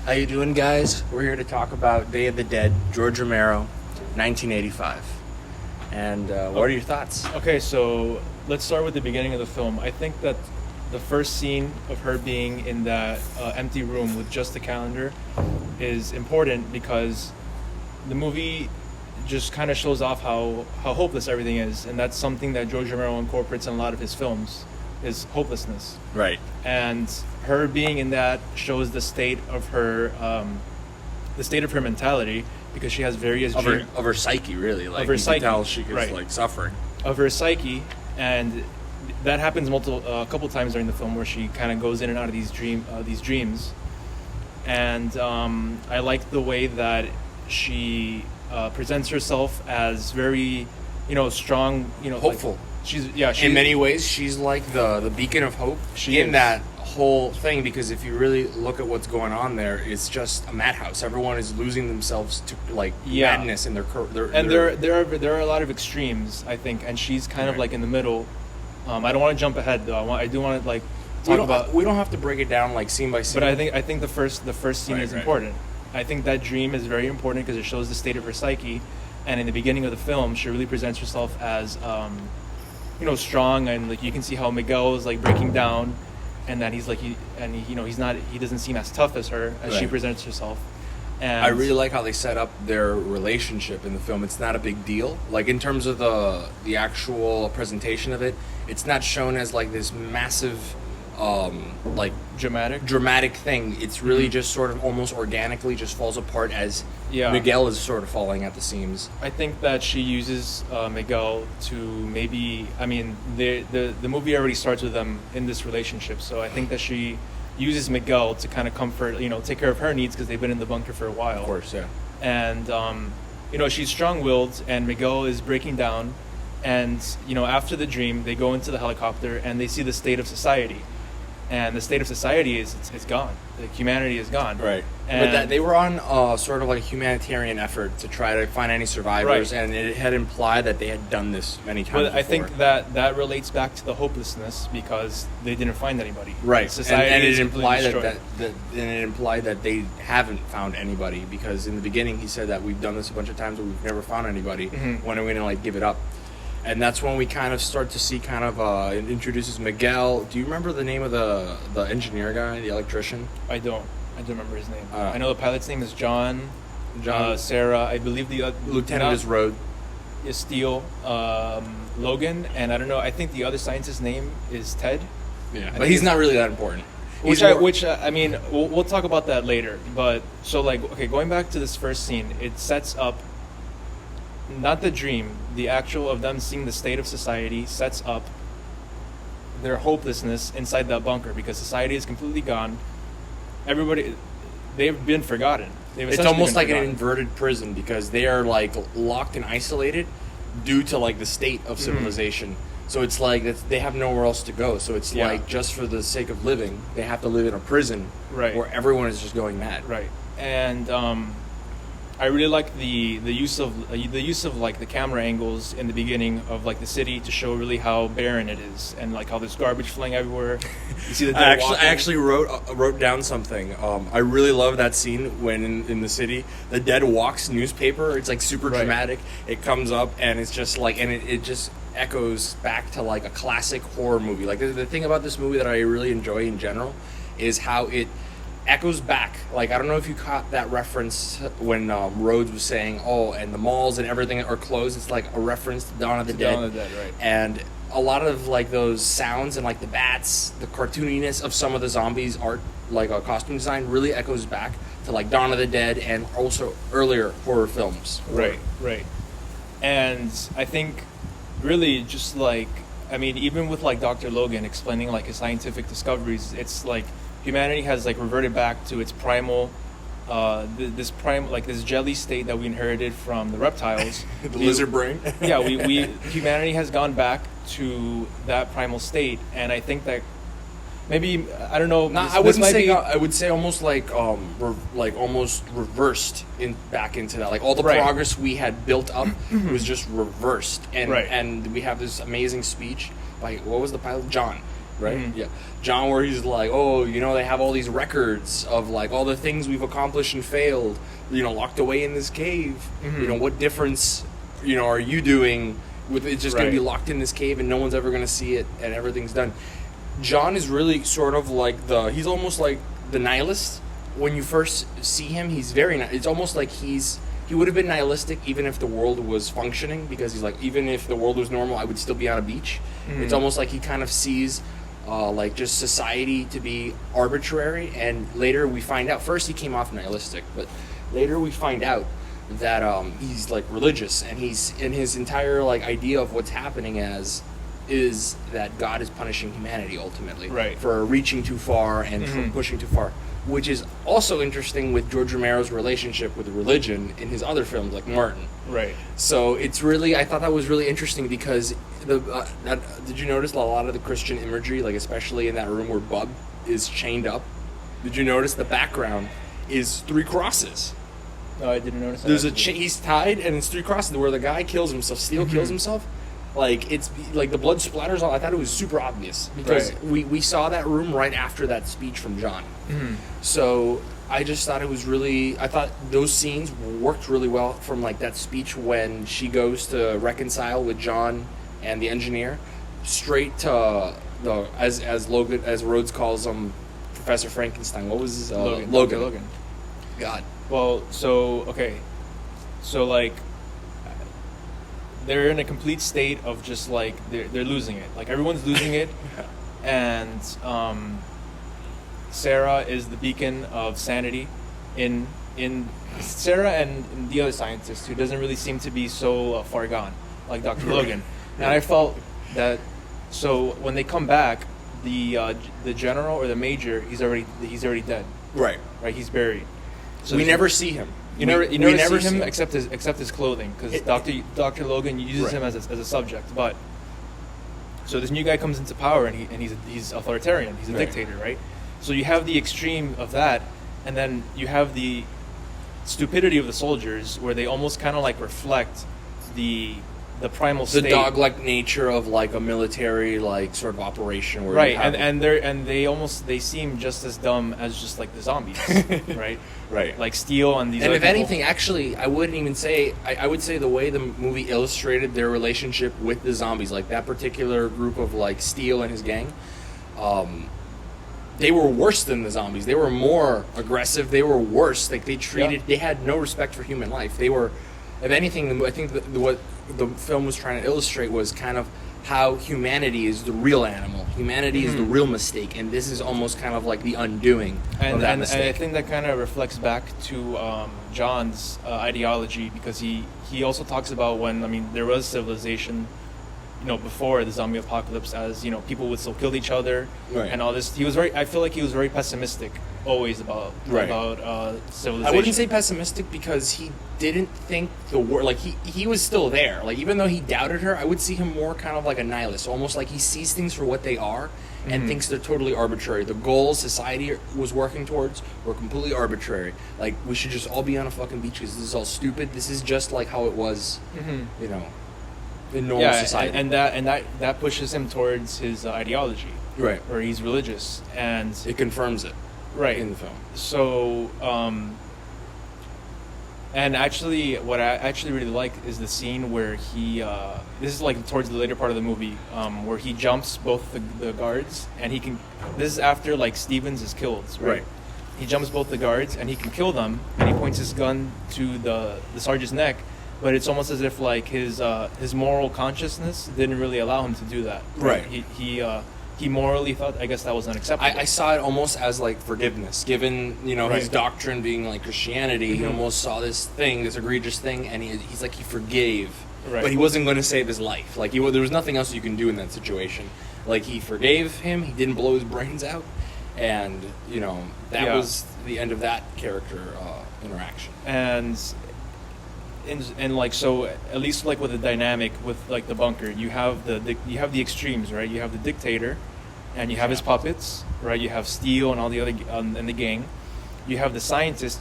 How you doing, guys? We're here to talk about Day of the Dead, George Romero, 1985. And what are your thoughts? Okay, so let's start with the beginning of the film. I think that the first scene of her being in that empty room with just the calendar is important because the movie just kind of shows off how hopeless everything is, and that's something that George Romero incorporates in a lot of his films, is hopelessness. Right. And her being in that shows the state of her mentality, because she has various of her psyche, really. Like, of her psyche, you can tell she is right. like suffering. Of her psyche, and that happens a couple times during the film where she kind of goes in and out of these dreams. And I like the way that she presents herself as very, strong, hopeful. Like, in many ways, she's like the beacon of hope that whole thing, because if you really look at what's going on there, it's just a madhouse. Everyone is losing themselves to madness in their there are a lot of extremes, I think, and she's kind of like in the middle. I don't want to jump ahead though. I do want to talk about. We don't have to break it down like scene by scene. But I think the first scene is important. I think that dream is very important because it shows the state of her psyche, and in the beginning of the film, she really presents herself as strong, and like you can see how Miguel is like breaking down, and that he's he doesn't seem as tough as her as she presents herself. And I really like how they set up their relationship in the film. It's not a big deal. Like, in terms of the actual presentation of it, it's not shown as like this massive dramatic thing. It's really just sort of almost organically just falls apart as Miguel is sort of falling at the seams. I think that she uses Miguel to the movie already starts with them in this relationship, so I think that she uses Miguel to kind of comfort, take care of her needs because they've been in the bunker for a while. Of course, yeah. And she's strong-willed, and Miguel is breaking down, and after the dream they go into the helicopter and they see the state of society. And the state of society is it's gone. Like, humanity is gone. Right. But they were on sort of like a humanitarian effort to try to find any survivors, and it had implied that they had done this many times before. I think that relates back to the hopelessness because they didn't find anybody. Right. Society and is it implied destroyed. that they haven't found anybody, because in the beginning he said that we've done this a bunch of times but we've never found anybody. Mm-hmm. When are we going to give it up? And that's when we kind of start to see it introduces Miguel. Do you remember the name of the engineer guy, the electrician? I don't remember his name. I know the pilot's name is John. Sarah, I believe the lieutenant is Rhodes. Is Steele, Logan, and I don't know. I think the other scientist's name is Ted. Yeah, but he's not really that important. We'll talk about that later. But so going back to this first scene, it sets up. Not the dream, the actual of them seeing the state of society sets up their hopelessness inside that bunker, because society is completely gone. Everybody, they've been forgotten. It's almost like an inverted prison, because they are like locked and isolated due to like the state of civilization. Mm-hmm. So it's like they have nowhere else to go. So it's like, just for the sake of living, they have to live in a prison where everyone is just going mad. Right. And I really like the use of like the camera angles in the beginning of like the city to show really how barren it is, and like how there's garbage flying everywhere. You see the dead I actually wrote down something. I really love that scene when in the city the dead walks newspaper. It's like super dramatic. It comes up and it's just like, and it just echoes back to like a classic horror movie. Like, the thing about this movie that I really enjoy in general is how it echoes back. Like, I don't know if you caught that reference when Rhodes was saying, and the malls and everything are closed. It's like a reference to Dawn of the Dead. Dawn of the Dead, right. And a lot of like those sounds and like the bats, the cartooniness of some of the zombies art, like a costume design, really echoes back to like Dawn of the Dead and also earlier horror films. Right. And I think really just even with like Dr. Logan explaining like his scientific discoveries, it's like humanity has like reverted back to its primal, this jelly state that we inherited from the reptiles. The lizard brain. Humanity has gone back to that primal state, and I think that maybe, I don't know. I would say almost almost reversed back into that. Like, all the progress we had built up was just reversed, and we have this amazing speech by, what was the pilot? John. right? Mhm. Yeah, John, where he's like, oh, you know, they have all these records of like all the things we've accomplished and failed, you know, locked away in this cave. Mhm. You know, what difference, you know, are you doing with it's just going Right. to be locked in this cave and no one's ever going to see it and everything's done. John is really sort of like he's almost like the nihilist. When you first see him, he's it's almost like he would have been nihilistic even if the world was functioning, because he's like, even if the world was normal, I would still be on a beach. Mhm. It's almost like he kind of sees like just society to be arbitrary, and later we find out, first he came off nihilistic, but later we find out that he's like religious, and he's in his entire like idea of what's happening is that God is punishing humanity ultimately Right. for reaching too far and for Mhm. pushing too far, which is also interesting with George Romero's relationship with religion in his other films like Martin. Right. So it's really, I thought that was really interesting because did you notice a lot of the Christian imagery, like especially in that room where Bub is chained up? Did you notice the background is 3 crosses? No, I didn't notice that. There's actually. he's tied and it's 3 crosses where the guy kills himself. Steele Mhm. kills himself. Like it's like the blood splatters all. I thought it was super obvious because Right. we saw that room right after that speech from John. Mhm. So I just thought it was really. I thought those scenes worked really well, from like that speech when she goes to reconcile with John and the engineer, straight to the as Logan, as Rhodes calls him, Professor Frankenstein. What was his Logan. Logan? Logan. God. Well, so okay, so like they're in a complete state of just like they're losing it. Like everyone's losing it, and Sarah is the beacon of sanity in Sarah and the other scientist who doesn't really seem to be so far gone, like Dr. Logan. And I felt that so when they come back, the general or the major, he's already dead. Right. Right, he's buried. So we there's- never see him. You We never see him him. except his clothing, because It- Dr. Logan uses Right. him as a subject. But so this new guy comes into power and he's authoritarian. He's a Right. dictator, right? So you have the extreme of that, and then you have the stupidity of the soldiers, where they almost kind of like reflect the primal The state. dog-like nature of like a military like sort of operation, where Right, you have, and they seem just as dumb as just like the zombies, right? right. Like Steel and these. And other if people. anything, actually, I wouldn't even say. I would say the way the movie illustrated their relationship with the zombies, like that particular group of like Steel and his gang, they were worse than the zombies. They were more aggressive. They were worse. Like they had no respect for human life. They were, if anything, I think what the film was trying to illustrate was kind of how humanity is the real animal. Humanity is the real mistake, and this is almost kind of like the undoing of that and I mistake. think that kind of reflects back to John's ideology, because he also talks about when there was civilization, before the zombie apocalypse, as people would still kill each other, Right. and all this. I feel like he was very pessimistic always about Right. civilization. I wouldn't say pessimistic, because he didn't think the world, like he was still there. Like even though he doubted her, I would see him more kind of like a nihilist, almost like he sees things for what they are and thinks they're totally arbitrary. The goals society was working towards were completely arbitrary. Like we should just all be on a fucking beach because this is all stupid. This is just like how it was, in normal society. and that pushes him towards his ideology, right. where he's religious, and It confirms it right in the film. So, and actually, what I actually really like is the scene where he. This is like towards the later part of the movie, where he jumps both the guards, and he can. This is after like Stevens is killed, right? Right. He jumps both the guards, and he can kill them, and he points his gun to the sergeant's neck, but it's almost as if like his moral consciousness didn't really allow him to do that. Right. He morally thought, I guess, that was unacceptable. I saw it almost as like forgiveness, given his Right. doctrine being like Christianity. He Mhm. almost saw this thing, this egregious thing, and he's like he forgave, Right. but he wasn't going to save his life. Like there was nothing else you can do in that situation. Like he forgave him, he didn't blow his brains out, and that Yeah. was the end of that character interaction. and like, so at least like with the dynamic with like the bunker, you have the extremes, right? You have the dictator, and you have his puppets, right? You have Steel and all the other and the gang. You have the scientist.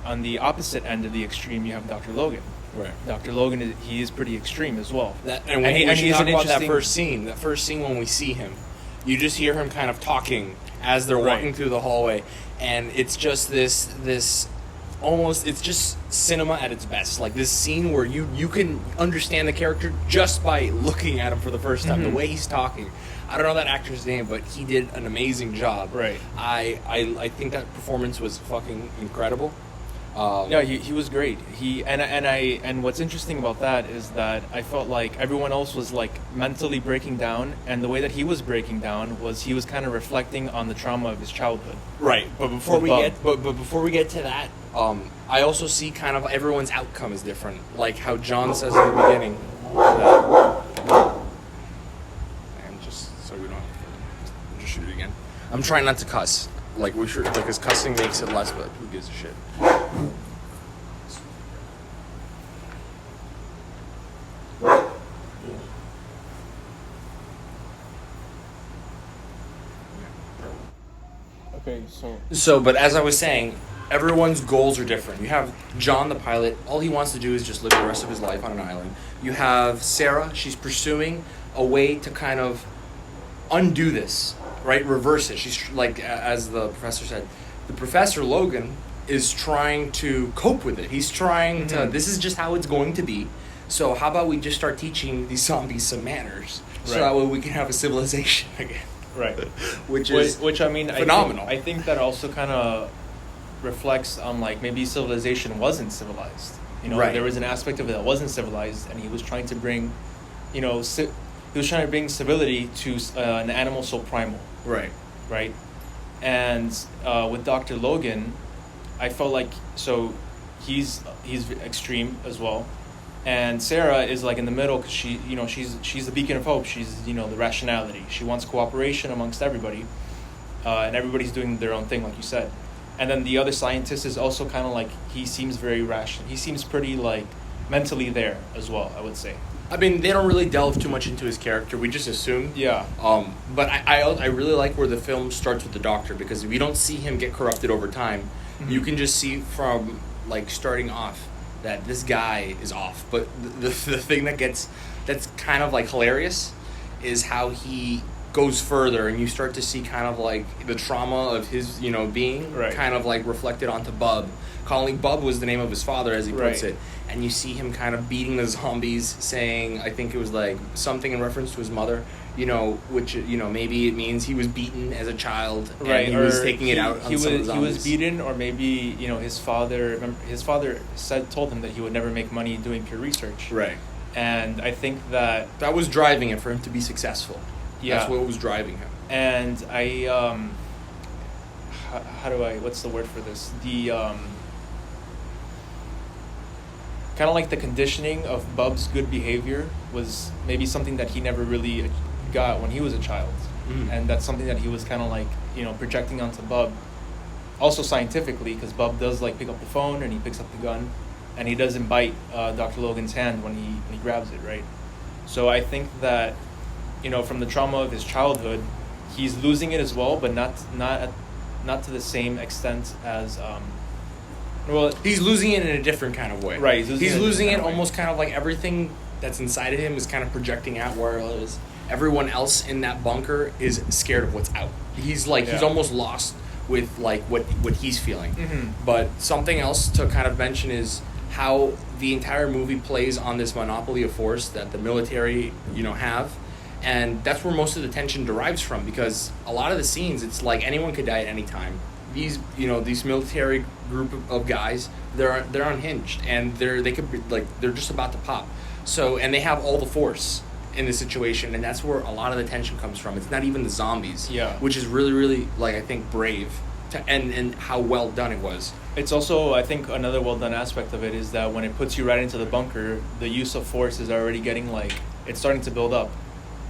On the opposite end of the extreme, you have Dr. Logan. Right. Dr. Logan, he is pretty extreme as well. And we he should is talk an about that interesting- first scene. That first scene when we see him, You just hear him kind of talking as they're walking Right. through the hallway, and it's just this almost, it's just cinema at its best. Like this scene where you can understand the character just by looking at him for the first time. The way he's talking. I don't know that actor's name, but he did an amazing job. Right. I think that performance was fucking incredible. Yeah, he was great. And what's interesting about that is that I felt like everyone else was like mentally breaking down, and the way that he was breaking down was he was kind of reflecting on the trauma of his childhood. Right, but before With we Bub. get but before we get to that, I also see kind of everyone's outcome is different. Like how John says in the beginning. And just so we don't have to just shoot it again. I'm trying not to cuss. Like we should, because cussing makes it less. But who gives a shit? Okay, so So, but as I was saying, everyone's goals are different. You have John, the pilot. All he wants to do is just live the rest of his life on an island. You have Sarah. She's pursuing a way to kind of undo this, right? Reverse it. She's like, as the professor said, the professor Logan is trying to cope with it. He's trying to. This is just how it's going to be. So how about we just start teaching these zombies some manners, so Right. that way we can have a civilization again. right. Which I mean, phenomenal. I think that also kind of reflects on like maybe civilization wasn't civilized. You know, Right. there was an aspect of it that wasn't civilized, and he was trying to bring, you know, he was trying to bring civility to an animal so primal, right. right? And with Dr. Logan, I felt like so he's extreme as well, and Sarah is like in the middle because she's the beacon of hope. She's the rationality. She wants cooperation amongst everybody, and everybody's doing their own thing, like you said. And then the other scientist is also kind of like he seems very rational. He seems pretty like mentally there as well, I would say. I mean, they don't really delve too much into his character. We just assume. Yeah. But I really like where the film starts with the doctor, because if you don't see him get corrupted over time, you can just see from like starting off that this guy is off. But the thing that's kind of like hilarious is how he goes further, and you start to see kind of like the trauma of his being Right. kind of like reflected onto Bub. Calling Bub was the name of his father, as he puts Right. it. And you see him kind of beating the zombies, saying, I think it was like something in reference to his mother, which maybe it means he was beaten as a child, and he was taking it out on some of the He was zombies. beaten, or maybe his father told him that he would never make money doing pure research. Right. And I think that That was driving it for him to be successful. Yeah. That's what was driving him. and I how do I what's the word for this? The kind of like the conditioning of Bub's good behavior was maybe something that he never really got when he was a child. And that's something that he was kind of like projecting onto Bub, also scientifically, because Bub does like pick up the phone and he picks up the gun, and he doesn't bite Dr. Logan's hand when he grabs it, right? So I think that from the trauma of his childhood, he's losing it as well, but not to the same extent as He's losing it in a different kind of way. Right, He's he's losing losing it in a it different way. almost kind of like everything that's inside of him is kind of projecting out, whereas everyone else in that bunker is scared of what's out. He's Yeah. almost lost with like what he's feeling. But something else to kind of mention is how the entire movie plays on this monopoly of force that the military have. And that's where most of the tension derives from, because a lot of the scenes, it's like anyone could die at any time. These military group of guys, they're unhinged, and they could be like, they're just about to pop. So, and they have all the force in this situation, and that's where a lot of the tension comes from. It's not even the zombies, Yeah. which is really, really, like, I think brave, and how well done it was. It's also, I think, another well done aspect of it is that when it puts you right into the bunker, the use of force is already getting it's starting to build up,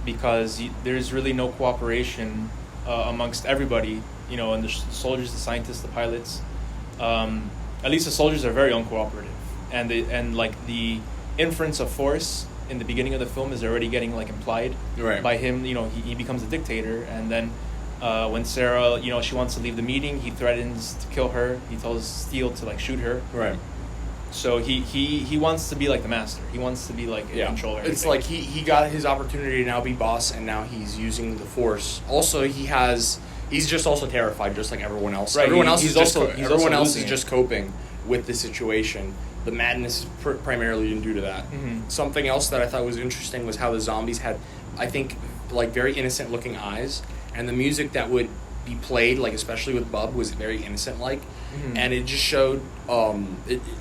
because there's really no cooperation amongst everybody, and the soldiers, the scientists, the pilots. At least the soldiers are very uncooperative, and the inference of force in the beginning of the film is already getting implied Right. by him. He becomes a dictator, and then when Sarah, she wants to leave the meeting, he threatens to kill her. He tells Steele to shoot her. Right. So he wants to be like the master. He wants to be like in control of everything. It's like he got his opportunity to now be boss, and now he's using the Force. Also, he's just also terrified, just like everyone else. Right, Everyone else he's is just also- he's everyone also else is losing just coping with the situation. The madness is primarily due to that. Mhm. Something else that I thought was interesting was how the zombies had, I think, like very innocent looking eyes, and the music that would be played, like especially with Bub, was very innocent like. Mhm. And it just showed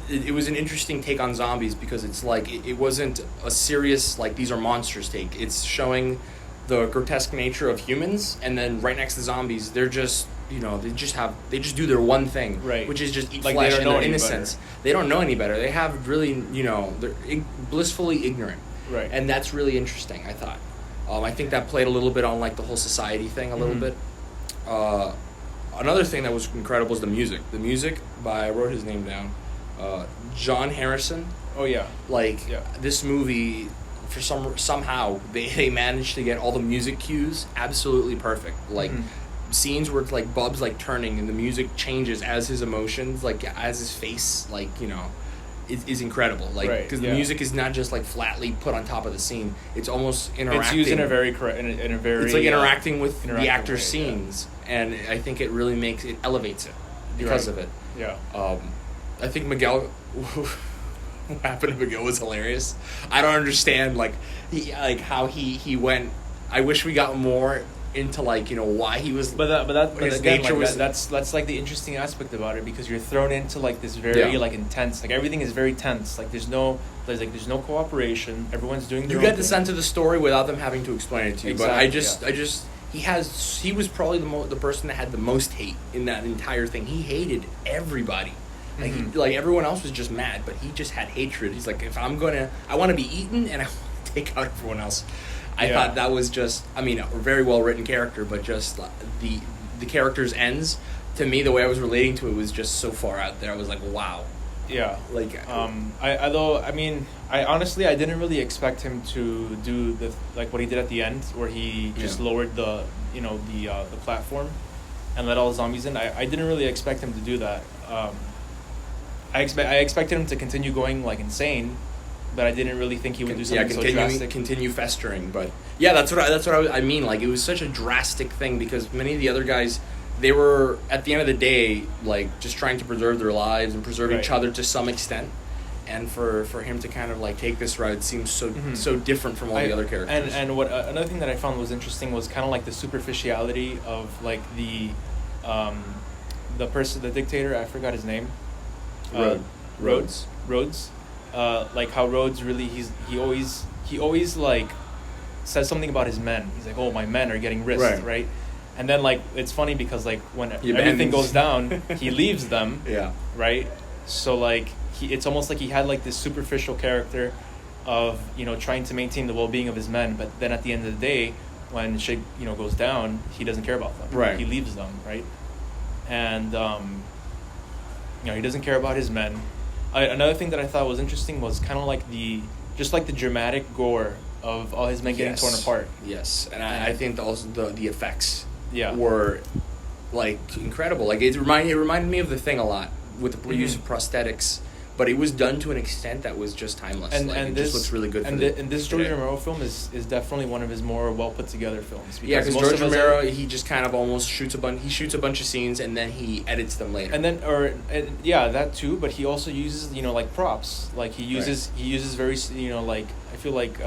it was an interesting take on zombies, because it's like it wasn't a serious like these are monsters take. It's showing the grotesque nature of humans, and then right next to zombies, they're just they just do their one thing, Right. which is just eat Like, they flesh, don't and know their any innocence. They don't know any better. They have really they're blissfully ignorant, Right. and that's really interesting. I thought. I think that played a little bit on like the whole society thing a little Mhm. bit. Another thing that was incredible is the music. The music by, I wrote his name down, John Harrison. Oh yeah. Like Yeah. this movie, for somehow they managed to get all the music cues absolutely perfect. Like Mhm. scenes where it's like Bub's like turning and the music changes as his emotions, like as his face, like is incredible. Like Right, because yeah. the music is not just like flatly put on top of the scene. It's almost interacting. It's used in a very correct in a very. It's like interacting with the interactive actor's way, yeah. scenes, and I think it really elevates it because Right. of it. Yeah. I think Miguel, what happened to Miguel was hilarious. I don't understand how he went. I wish we got more into why he was. But his again, nature like, was that's like the interesting aspect about it, because you're thrown into like this very Yeah. like intense, like everything is very tense. Like there's no cooperation. Everyone's doing their you own get the thing. sense of the story without them having to explain it to you. But Exactly, I just he was probably the person that had the most hate in that entire thing. He hated everybody. Like Mhm. like everyone else was just mad, but he just had hatred. He's like, if I want to be eaten, and I want to take out everyone else. I Yeah. thought that was just, I mean, a very well written character, but just the character's ends, to me, the way I was relating to it was just so far out there. I was like, wow. Yeah. Like, I honestly I didn't really expect him to do what he did at the end, where he just Yeah. lowered the platform and let all the zombies in. I didn't really expect him to do that. I expected him to continue going like insane, but I didn't really think he would do something so drastic. continue festering. But yeah, that's what I mean. Like, it was such a drastic thing, because many of the other guys, they were at the end of the day like just trying to preserve their lives and preserve each Right. other to some extent. And for him to kind of like take this route seems so Mhm. so different from all the other characters. And what another thing that I found was interesting was kind of like the superficiality of like the dictator. I forgot his name. Rhodes. Rhodes. Like how Rhodes really he always like says something about his men. He's like, oh, my men are getting risked, right? And then like it's funny because like when everything goes down, he leaves them, Yeah. right? So like it's almost like he had like this superficial character of trying to maintain the well-being of his men, but then at the end of the day, when shit goes down, he doesn't care about them. Right. He leaves them, right? And he doesn't care about his men. Another thing that I thought was interesting was kind of like the dramatic gore of all his men getting torn apart. Yes, and I think also the effects Yeah. were like incredible. Like it reminded me of The Thing a lot with the Mhm. use of prosthetics, but it was done to an extent that was just timeless. And like, and it this just looks really good. And, for and this George today. Romero film is definitely one of his more well put together films. Yeah, because most George of us Romero, are- he just kind of almost shoots a bunch of scenes and then he edits them later. and then that too, but he also uses like props. Like he uses very like I feel like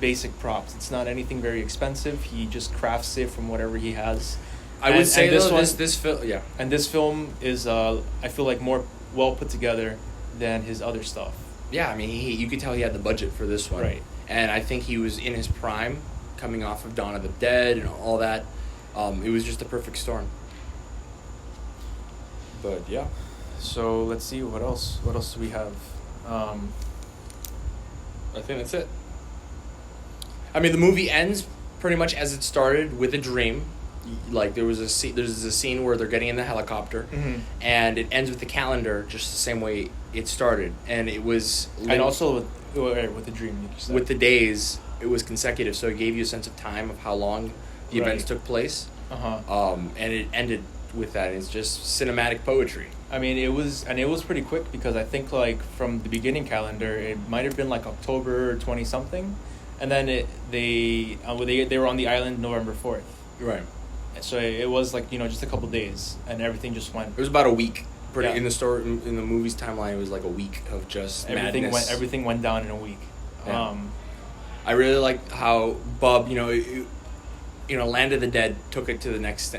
basic props. It's not anything very expensive. He just crafts it from whatever he has. I would say this though, one, this film, yeah. and this film is I feel like more well put together than his other stuff. Yeah, I mean, you could tell he had the budget for this one. Right. And I think he was in his prime, coming off of Dawn of the Dead and all that. It was just a perfect storm. But, yeah. So let's see what else. What else do we have? I think that's it. I mean, the movie ends pretty much as it started, with a dream. Like, there's a scene where they're getting in the helicopter, Mhm. and it ends with the calendar just the same way it started. And it was... And also with the dream, like you said. with the days, it was consecutive, so it gave you a sense of time of how long the Right. events took place. Uh-huh. And it ended with that. It's just cinematic poetry. I mean, it was pretty quick because I think like from the beginning calendar, it might have been like October 20 something, and then they were on the island November 4th. Right. So it was like, just a couple days, and everything just went. It was about a week. Yeah. In the story, in the movie's timeline, it was like a week of just madness. Everything went down in a week. Yeah. I really like how Bub, Land of the Dead took it to the next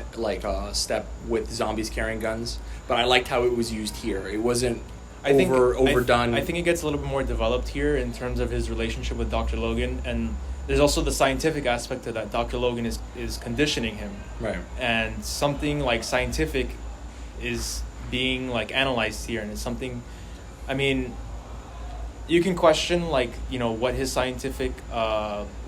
step with zombies carrying guns. But I liked how it was used here. It wasn't overdone. I think it gets a little bit more developed here in terms of his relationship with Dr. Logan, and there's also the scientific aspect to that. Dr. Logan is conditioning him, right? And something like scientific is being like analyzed here, and it's something. I mean, you can question what his scientific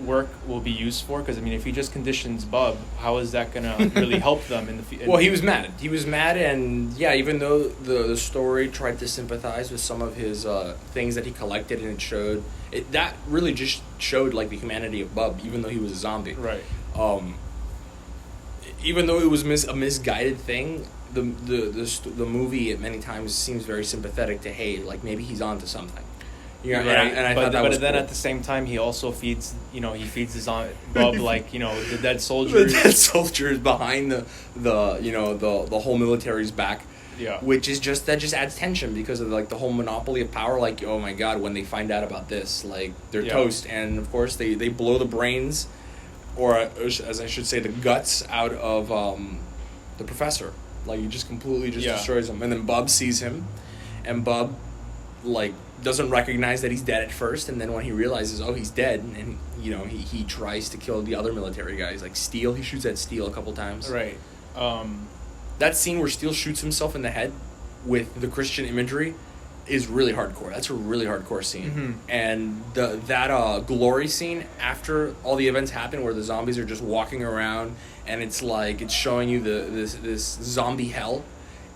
work will be used for, because I mean, if he just conditions Bub, how is that gonna really help them in the future? Well, he was mad. And yeah, even though the story tried to sympathize with some of his things that he collected, and that really just showed like the humanity of Bub, even though he was a zombie. Right. Even though it was a misguided thing, the movie at many times seems very sympathetic to, hey, like maybe he's onto something. Yeah, right. and I thought that was But then cool. at the same time, he also feeds his Bub the dead soldiers. The dead soldiers behind the whole military's back. Yeah. Which is that just adds tension because of like the whole monopoly of power. Like, oh my God, when they find out about this, like they're toast. And of course they blow the brains, or as I should say, the guts out of the professor. Like, he just completely destroys him. And then Bub sees him, and Bub like doesn't recognize that he's dead at first, and then when he realizes, oh, he's dead, and he tries to kill the other military guys, like Steel. He shoots at Steel a couple times. Right. That scene where Steel shoots himself in the head with the Christian imagery is really hardcore. That's a really hardcore scene. Mm-hmm. And that glory scene after all the events happen, where the zombies are just walking around, and it's like it's showing you this zombie hell.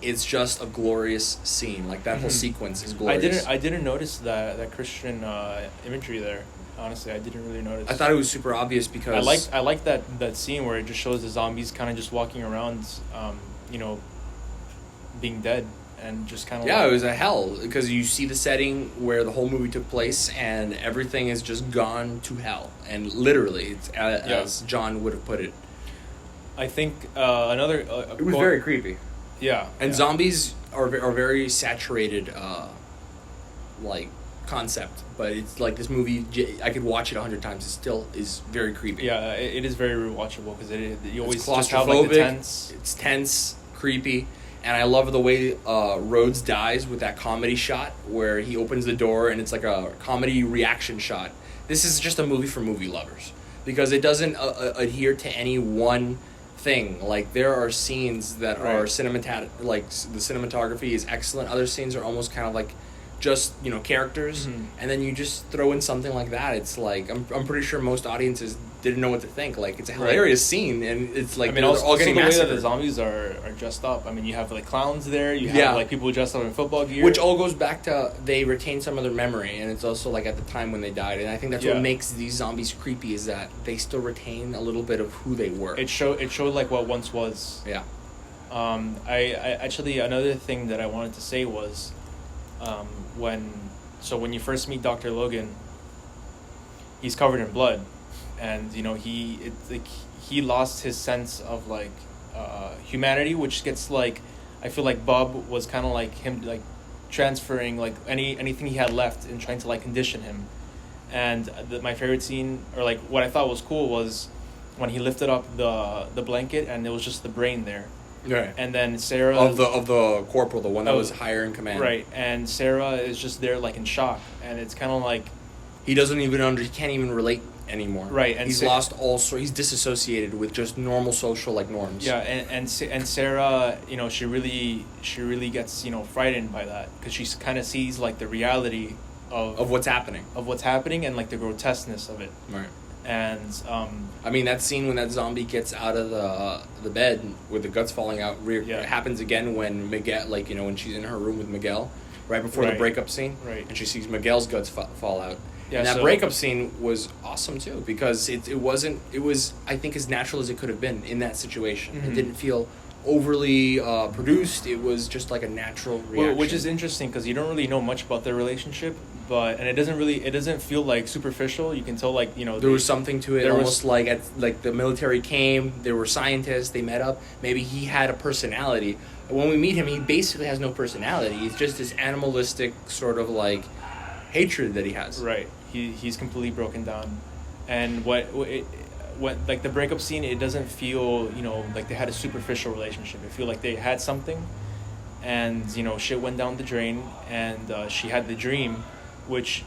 It's just a glorious scene. Like that whole sequence is glorious. I didn't notice that Christian imagery there. Honestly, I didn't really notice. I thought it was super obvious because I like that scene where it just shows the zombies kind of just walking around, being dead, and just kind of it was a hell, because you see the setting where the whole movie took place, and everything is just gone to hell, and literally, it's as John would have put it. I think another. It was very creepy. Yeah, and zombies are very saturated, concept, but it's like this movie. I could watch it 100 times. It still is very creepy. Yeah, it is very rewatchable because you always it's just have like the tense. It's tense, creepy, and I love the way Rhodes dies with that comedy shot where he opens the door and it's like a comedy reaction shot. This is just a movie for movie lovers because it doesn't adhere to any one thing. Like, there are scenes that are like the cinematography is excellent. Other scenes are almost kind of like just characters, and then you just throw in something like that. It's like I'm pretty sure most audiences didn't know what to think. Like, it's a hilarious scene, and it's like they're all getting massacred. The way that the zombies are dressed up. I mean, you have like clowns there. You have like people dressed up in football gear, which all goes back to they retain some of their memory, and it's also like at the time when they died. And I think that's what makes these zombies creepy, is that they still retain a little bit of who they were. It showed like what once was. Yeah. I actually, another thing that I wanted to say was, when you first meet Dr. Logan, he's covered in blood, and he lost his sense of like humanity, which gets like, I feel like Bub was kind of like him, like transferring like anything he had left and trying to like condition him. And my favorite scene, or like what I thought was cool, was when he lifted up the blanket and it was just the brain there. Right. And then Sarah of the corporal, the one that was higher in command. Right. And Sarah is just there like in shock, and it's kind of like he can't even relate anymore. Right. And he's lost he's disassociated with just normal social like norms. Yeah, and Sarah, she really gets, frightened by that, because she kind of sees like the reality of what's happening. And like the grotesqueness of it. Right. And I mean, that scene when that zombie gets out of the bed with the guts falling out, it happens again when Miguel, when she's in her room with Miguel, right before the breakup scene, right, and she sees Miguel's guts fall out. Yeah, and that breakup scene was awesome too, because it was I think as natural as it could have been in that situation. Mm-hmm. It didn't feel overly produced. It was just like a natural reaction. Which is interesting because you don't really know much about their relationship, and it doesn't feel like superficial. You can tell like there was something to it. there was- Almost like the military came. There were scientists. They met up. Maybe he had a personality. When we meet him, he basically has no personality. He's just this animalistic sort of like hatred that he has. right. He's completely broken down, and when like the breakup scene, it doesn't feel like they had a superficial relationship. It feel like they had something, and shit went down the drain, and she had the dream, which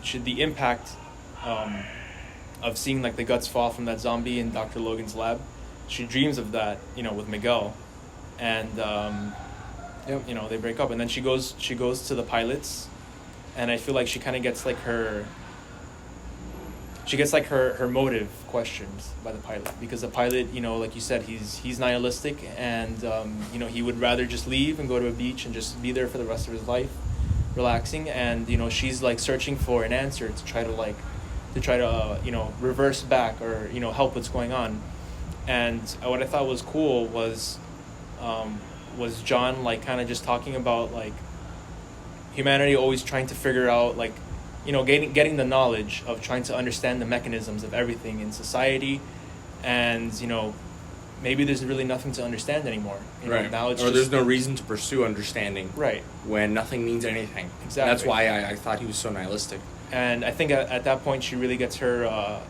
should the impact of seeing like the guts fall from that zombie in Dr. Logan's lab. She dreams of that with Miguel, and Yep. they break up, and then she goes to the pilots, and I feel like she kind of gets like her motive questioned by the pilot, because the pilot, like you said, he's nihilistic, and he would rather just leave and go to a beach and just be there for the rest of his life, relaxing, and she's like searching for an answer to try to reverse back or help what's going on. And what I thought was cool was John like kind of just talking about like humanity always trying to figure out like getting the knowledge of trying to understand the mechanisms of everything in society, and maybe there's really nothing to understand anymore. Right. Now it's or there's no reason to pursue understanding. Right. When nothing means anything. Exactly. That's why I thought he was so nihilistic. And I think at that point she really gets her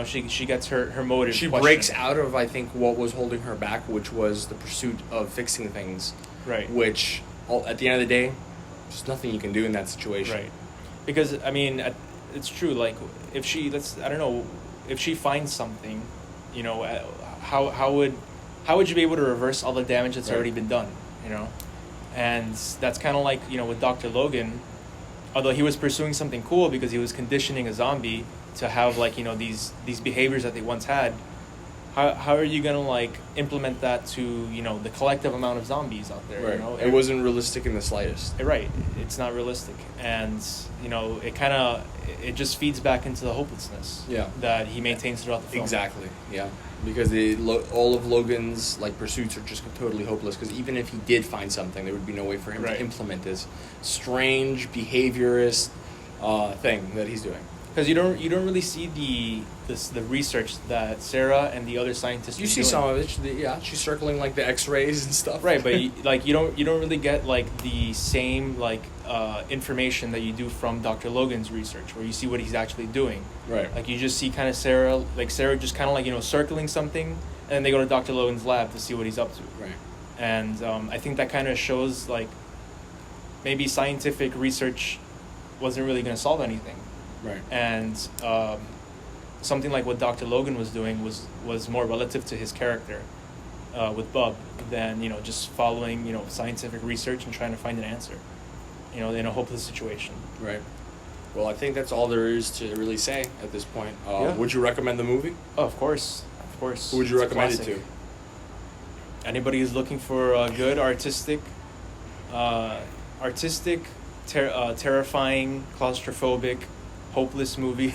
she gets her motive. She questioned. breaks out of, I think, what was holding her back, which was the pursuit of fixing things. Right. Which, at the end of the day, there's nothing you can do in that situation. Right. Because I mean, it's true. Like, if she if she finds something, how would you be able to reverse all the damage that's already been done? And that's kind of like with Dr. Logan, although he was pursuing something cool because he was conditioning a zombie to have like these behaviors that they once had. How are you gonna like implement that to the collective amount of zombies out there? Right. It wasn't realistic in the slightest. Right. It's not realistic, and it just feeds back into the hopelessness. Yeah. That he maintains throughout the film. Exactly. Yeah. Because all of Logan's like pursuits are just totally hopeless. Because even if he did find something, there would be no way for him Right. to implement this strange behaviorist thing that he's doing. Because you don't really see the research that Sarah and the other scientists. You see doing. some of it. She's circling like the X-rays and stuff. Right, but you don't really get like the same like information that you do from Dr. Logan's research, where you see what he's actually doing. Right. Like you just see kind of Sarah just kind of like circling something, and then they go to Dr. Logan's lab to see what he's up to. Right. And I think that kind of shows like maybe scientific research wasn't really going to solve anything. Right. And something like what Dr. Logan was doing was more relative to his character with Bub than just following scientific research and trying to find an answer in a hopeless situation. Right. Well, I think that's all there is to really say at this point. Yeah. Would you recommend the movie? Oh, of course. Who would you recommend it to? Anybody who's looking for a good artistic, terrifying, claustrophobic, hopeless movie.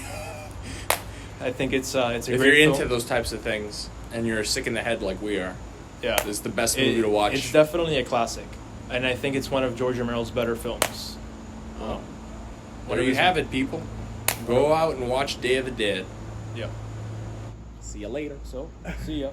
I think it's a If great you're film. into those types of things and you're sick in the head like we are, Yeah, it's the best movie to watch. It's definitely a classic, and I think it's one of George Romero's better films. There you have it, people. Go out and watch Day of the Dead. Yeah. See you later. So, see ya.